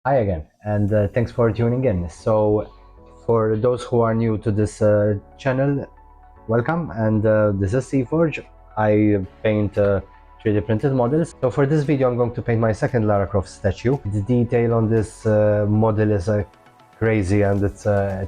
Hi again, and thanks for tuning in. So, for those who are new to this channel, welcome. And this is C.Forge. I paint 3D printed models. So, for this video, I'm going to paint my second Lara Croft statue. The detail on this model is crazy and it's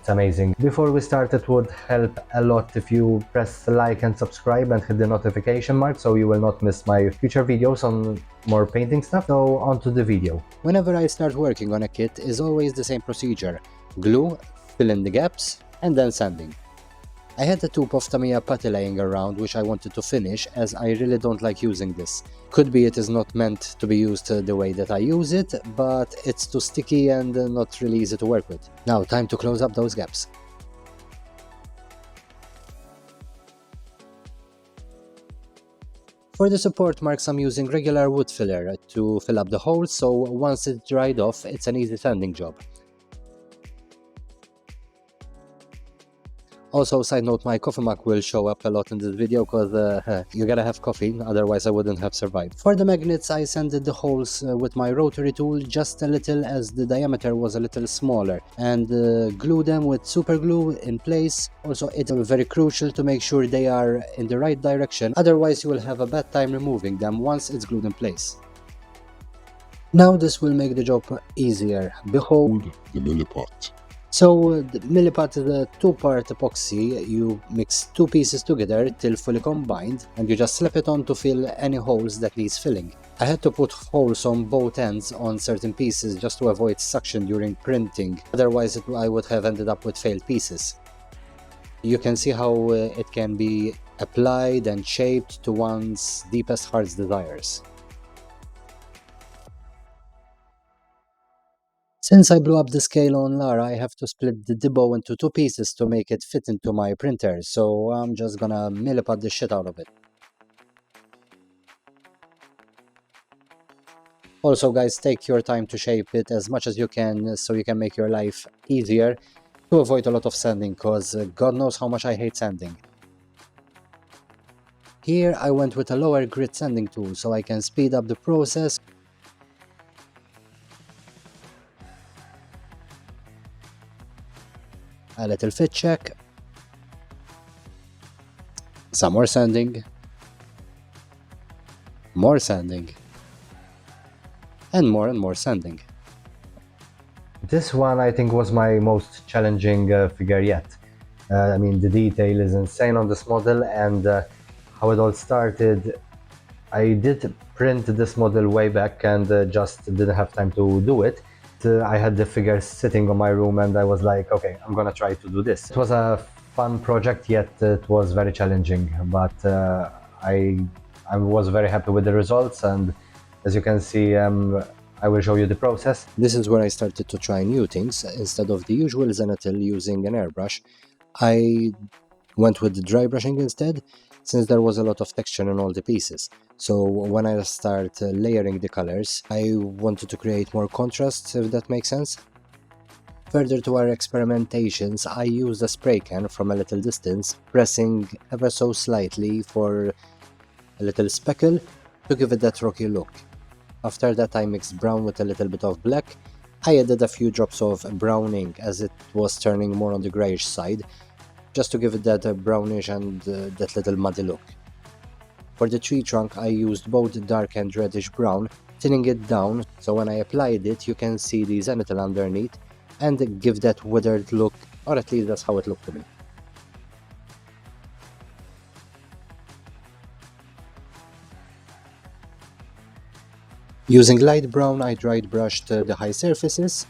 amazing. Before we start, it would help a lot if you press like and subscribe and hit the notification mark so you will not miss my future videos on more painting stuff. So on to the video. Whenever I start working on a kit is always the same procedure: glue, fill in the gaps, and then sanding. I had a tube of Tamiya putty laying around which I wanted to finish, as I really don't like using this. Could be it is not meant to be used the way that I use it, but it's too sticky and not really easy to work with. Now time to close up those gaps. For the support marks, I'm using regular wood filler to fill up the holes, so once it's dried off it's an easy sanding job. Also, side note, my coffee mug will show up a lot in this video because you gotta have coffee, otherwise I wouldn't have survived. For the magnets, I sanded the holes with my rotary tool just a little, as the diameter was a little smaller, and glue them with super glue in place. Also, it's very crucial to make sure they are in the right direction, otherwise you will have a bad time removing them once it's glued in place. Now this will make the job easier. Behold the Milliput. So the Milliput is a two-part epoxy. You mix two pieces together till fully combined, and you just slap it on to fill any holes that needs filling. I had to put holes on both ends on certain pieces just to avoid suction during printing, otherwise I would have ended up with failed pieces. You can see how it can be applied and shaped to one's deepest heart's desires. Since I blew up the scale on Lara, I have to split the dibbo into two pieces to make it fit into my printer, so I'm just gonna milliput the shit out of it. Also guys, take your time to shape it as much as you can so you can make your life easier to avoid a lot of sanding, cause God knows how much I hate sanding. Here I went with a lower grit sanding tool so I can speed up the process. A little fit check, some more sanding, more sanding, and more sanding. This one I think was my most challenging figure yet. I mean, the detail is insane on this model, and how it all started. I did print this model way back and just didn't have time to do it. I had the figure sitting on my room and I was like, okay, I'm gonna try to do this. It was a fun project, yet it was very challenging, but I was very happy with the results, and as you can see, I will show you the process. This is where I started to try new things. Instead of the usual Zenithal using an airbrush, I went with dry brushing instead, since there was a lot of texture in all the pieces. So when I start layering the colors, I wanted to create more contrast, if that makes sense. Further to our experimentations, I used a spray can from a little distance, pressing ever so slightly for a little speckle to give it that rocky look. After that I mixed brown with a little bit of black. I added a few drops of brown ink as it was turning more on the greyish side, just to give it that brownish and that little muddy look. For the tree trunk I used both dark and reddish brown, thinning it down so when I applied it you can see the zenithal underneath and give that withered look, or at least that's how it looked to me. Using light brown I dried brushed the high surfaces.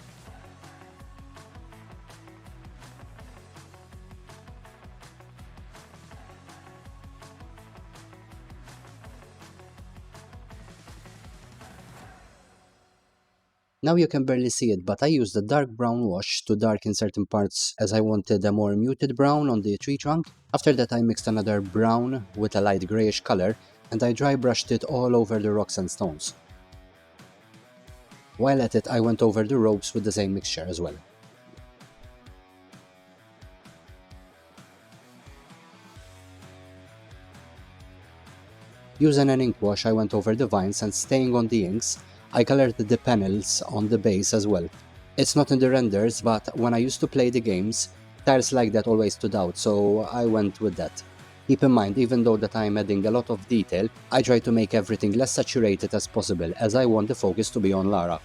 Now you can barely see it, but I used a dark brown wash to darken certain parts as I wanted a more muted brown on the tree trunk. After that I mixed another brown with a light greyish color and I dry brushed it all over the rocks and stones. While at it I went over the ropes with the same mixture as well. Using an ink wash I went over the vines, and staying on the inks, I colored the panels on the base as well. It's not in the renders, but when I used to play the games, tiles like that always stood out, so I went with that. Keep in mind, even though that I'm adding a lot of detail, I try to make everything less saturated as possible, as I want the focus to be on Lara.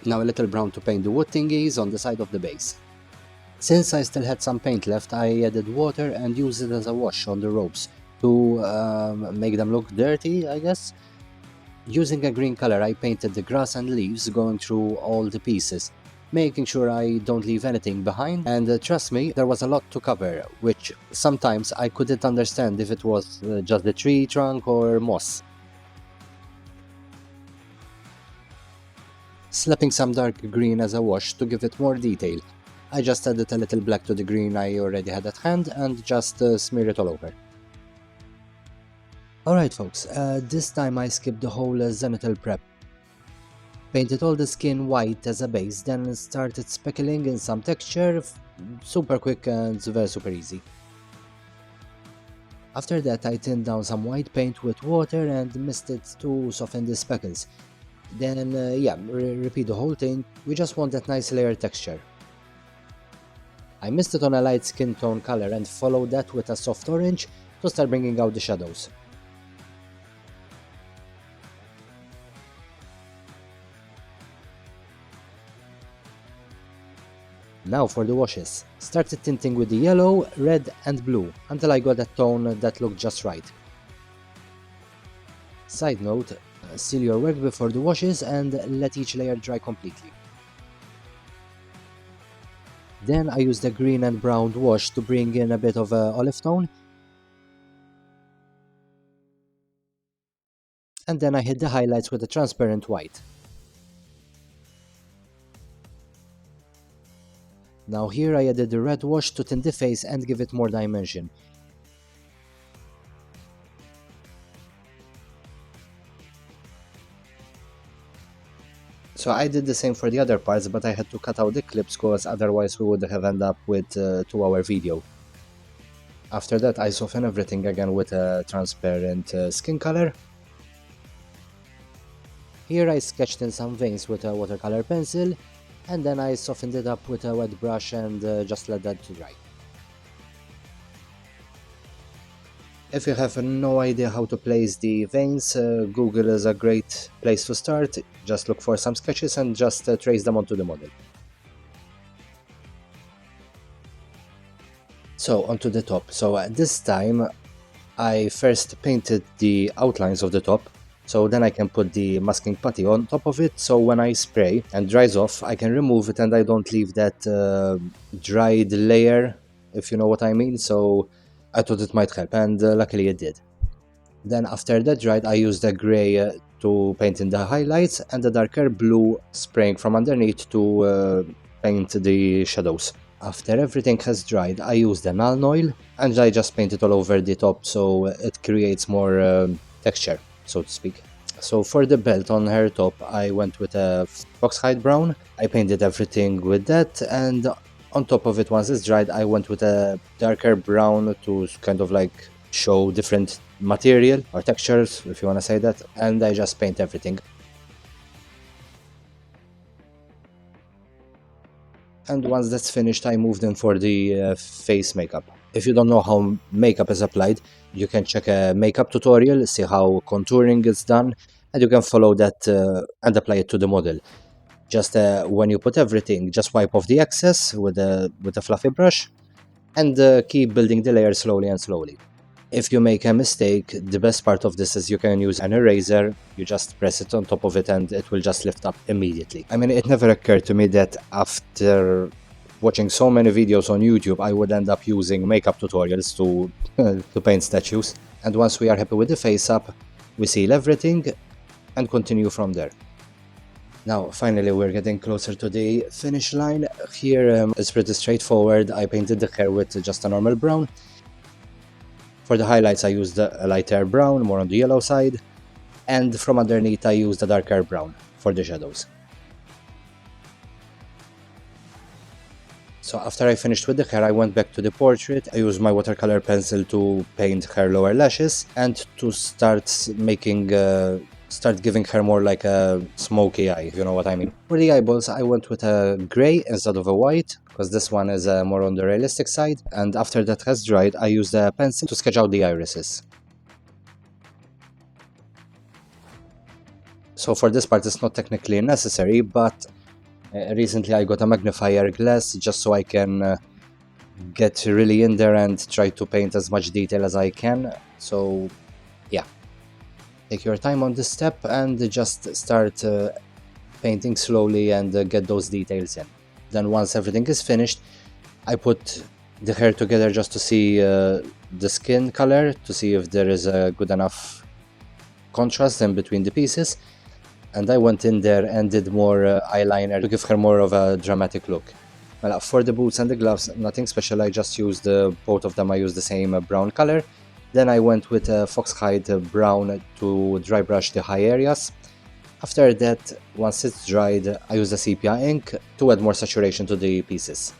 Now a little brown to paint the wood thingies on the side of the base. Since I still had some paint left, I added water and used it as a wash on the ropes to make them look dirty, I guess. Using a green color, I painted the grass and leaves going through all the pieces, making sure I don't leave anything behind, and trust me, there was a lot to cover, which sometimes I couldn't understand if it was just the tree trunk or moss. Slapping some dark green as a wash to give it more detail. I just added a little black to the green I already had at hand and just smear it all over. Alright folks, this time I skipped the whole zenithal prep. Painted all the skin white as a base, then started speckling in some texture, super quick and super easy. After that I thinned down some white paint with water and mixed it to soften the speckles. Then repeat the whole thing, we just want that nice layer texture. I mixed it on a light skin tone color and followed that with a soft orange to start bringing out the shadows. Now for the washes. Started tinting with the yellow, red and blue until I got a tone that looked just right. Side note, seal your work before the washes and let each layer dry completely. Then I used a green and brown wash to bring in a bit of a olive tone. And then I hit the highlights with a transparent white. Now here I added the red wash to tint the face and give it more dimension. So I did the same for the other parts, but I had to cut out the clips because otherwise we would have ended up with a 2-hour video. After that I soften everything again with a transparent skin color. Here I sketched in some veins with a watercolor pencil, and then I softened it up with a wet brush and just let that dry. If you have no idea how to place the veins, Google is a great place to start. Just look for some sketches and just trace them onto the model. So onto the top. So this time I first painted the outlines of the top, so then I can put the masking putty on top of it, so when I spray and dries off I can remove it and I don't leave that dried layer, if you know what I mean. So I thought it might help, and luckily it did. Then after that dried I used a grey to paint in the highlights and a darker blue spraying from underneath to paint the shadows. After everything has dried I used an aln oil and I just paint it all over the top so it creates more texture, so to speak. So for the belt on her top I went with a foxhide brown. I painted everything with that, and on top of it, once it's dried, I went with a darker brown to kind of like show different material or textures, if you want to say that, and I just paint everything. And once that's finished I moved in for the face makeup. If you don't know how makeup is applied, you can check a makeup tutorial, see how contouring is done, and you can follow that and apply it to the model. Just when you put everything, just wipe off the excess with a fluffy brush and keep building the layer slowly and slowly. If you make a mistake, the best part of this is you can use an eraser, you just press it on top of it and it will just lift up immediately. I mean, it never occurred to me that after watching so many videos on YouTube, I would end up using makeup tutorials to paint statues. And once we are happy with the face up, we seal everything and continue from there. Now, finally, we're getting closer to the finish line. Here it's pretty straightforward. I painted the hair with just a normal brown. For the highlights I used a lighter brown, more on the yellow side, and from underneath I used a darker brown for the shadows. So after I finished with the hair I went back to the portrait. I used my watercolor pencil to paint her lower lashes and to start making start giving her more like a smoky eye, if you know what I mean. For the eyeballs, I went with a gray instead of a white, because this one is more on the realistic side. And after that has dried, I used a pencil to sketch out the irises. So for this part, it's not technically necessary, but recently I got a magnifier glass just so I can get really in there and try to paint as much detail as I can. So yeah, take your time on this step and just start painting slowly and get those details in. Then once everything is finished, I put the hair together just to see the skin color, to see if there is a good enough contrast in between the pieces. And I went in there and did more eyeliner to give her more of a dramatic look. Well, for the boots and the gloves, nothing special. I just used both of them. I used the same brown color. Then I went with foxhide brown to dry brush the high areas. After that, once it's dried, I used a sepia ink to add more saturation to the pieces.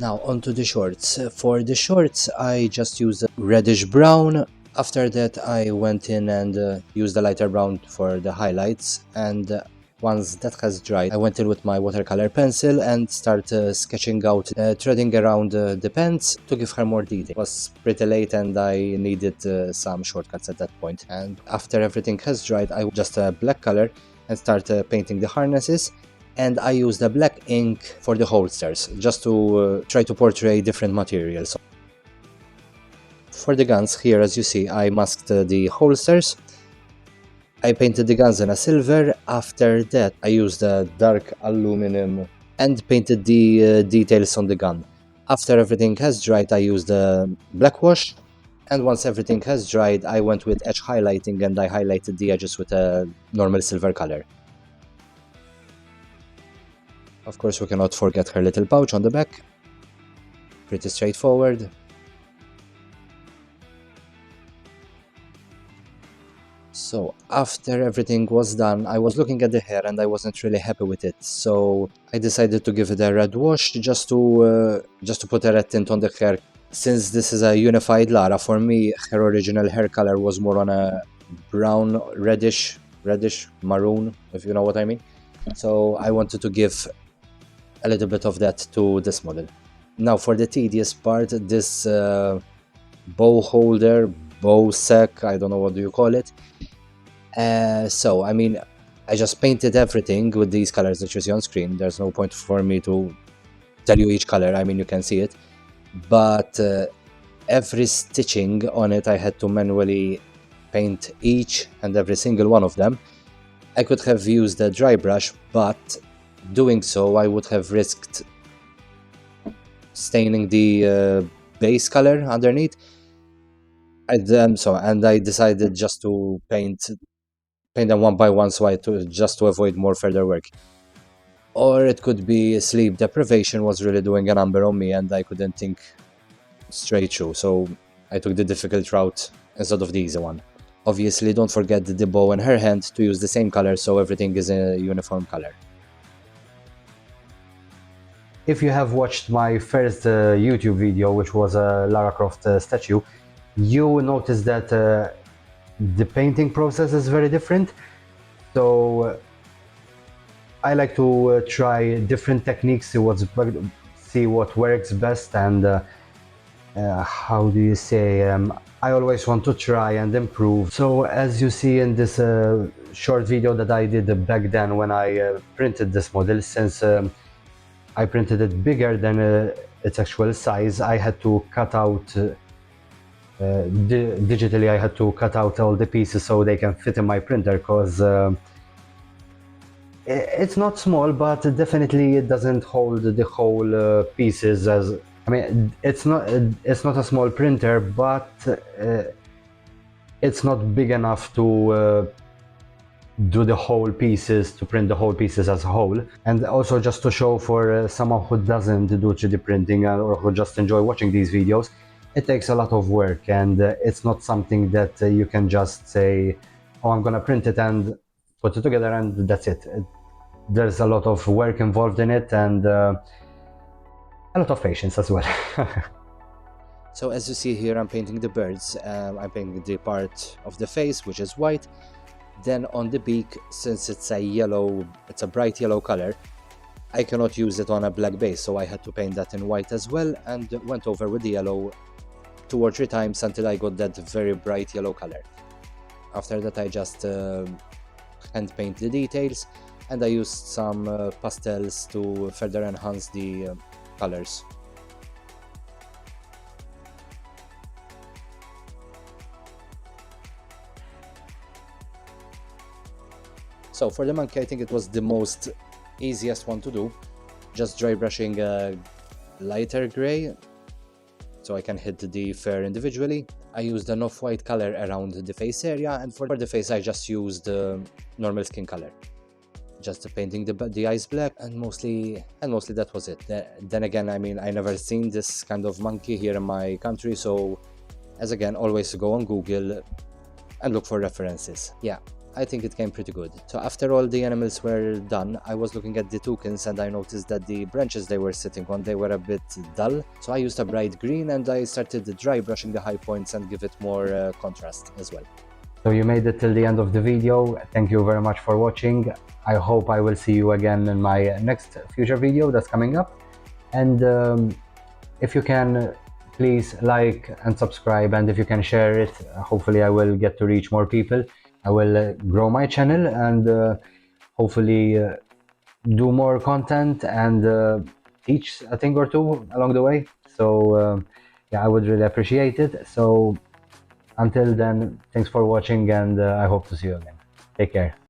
Now onto the shorts. For the shorts, I just used a reddish brown. After that, I went in and used a lighter brown for the highlights. And once that has dried, I went in with my watercolor pencil and started sketching out, threading around the pants to give her more detail. It was pretty late and I needed some shortcuts at that point. And after everything has dried, I just a black color and start painting the harnesses. And I used a black ink for the holsters, just to try to portray different materials. For the guns, here as you see, I masked the holsters. I painted the guns in a silver. After that, I used a dark aluminum and painted the details on the gun. After everything has dried, I used a black wash. And once everything has dried, I went with edge highlighting and I highlighted the edges with a normal silver color. Of course, we cannot forget her little pouch on the back. Pretty straightforward. So after everything was done, I was looking at the hair and I wasn't really happy with it. So I decided to give it a red wash just to put a red tint on the hair. Since this is a unified Lara, for me, her original hair color was more on a brown, reddish maroon, if you know what I mean. So I wanted to give a little bit of that to this model. Now for the tedious part, this bow holder, bow sack, I don't know what do you call it. So I mean, I just painted everything with these colors that you see on screen. There's no point for me to tell you each color, I mean you can see it. But every stitching on it I had to manually paint each and every single one of them. I could have used a dry brush, but doing so I would have risked staining the base color underneath. And I decided just to paint them one by one, so just to avoid more further work. Or it could be sleep deprivation was really doing a number on me and I couldn't think straight through, so I took the difficult route instead of the easy one. Obviously, don't forget the bow in her hand to use the same color so everything is a uniform color. If you have watched my first YouTube video, which was a Lara Croft statue, you will notice that the painting process is very different. So I like to try different techniques, see what works best, and how do you say, I always want to try and improve. So as you see in this short video that I did back then when I printed this model, since I printed it bigger than its actual size, I had to cut out digitally. I had to cut out all the pieces so they can fit in my printer, because it's not small, but definitely it doesn't hold the whole pieces. As I mean, it's not a small printer, but it's not big enough to do the whole pieces, to print the whole pieces as a whole. And also just to show for someone who doesn't do 3D printing or who just enjoy watching these videos, it takes a lot of work, and it's not something that you can just say, oh, I'm gonna print it and put it together and that's it. There's a lot of work involved in it, and a lot of patience as well. So as you see here, I'm painting the birds. I'm painting the part of the face, which is white. Then on the beak, since it's a bright yellow color, I cannot use it on a black base, so I had to paint that in white as well, and went over with the yellow 2 or 3 times until I got that very bright yellow color. After that I just hand paint the details, and I used some pastels to further enhance the colors. So for the monkey, I think it was the most easiest one to do. Just dry brushing a lighter gray, so I can hit the fur individually. I used an off-white color around the face area, and for the face I just used normal skin color. Just painting the eyes black, and mostly that was it. Then again, I mean, I never seen this kind of monkey here in my country, so as again, always go on Google and look for references. Yeah, I think it came pretty good. So after all the animals were done, I was looking at the toucans and I noticed that the branches they were sitting on, they were a bit dull. So I used a bright green and I started dry brushing the high points and give it more contrast as well. So you made it till the end of the video. Thank you very much for watching. I hope I will see you again in my next future video that's coming up. And if you can, please like and subscribe, and if you can share it, hopefully I will get to reach more people. I will grow my channel and hopefully do more content and teach a thing or two along the way. So yeah, I would really appreciate it. So until then, thanks for watching, and I hope to see you again. Take care.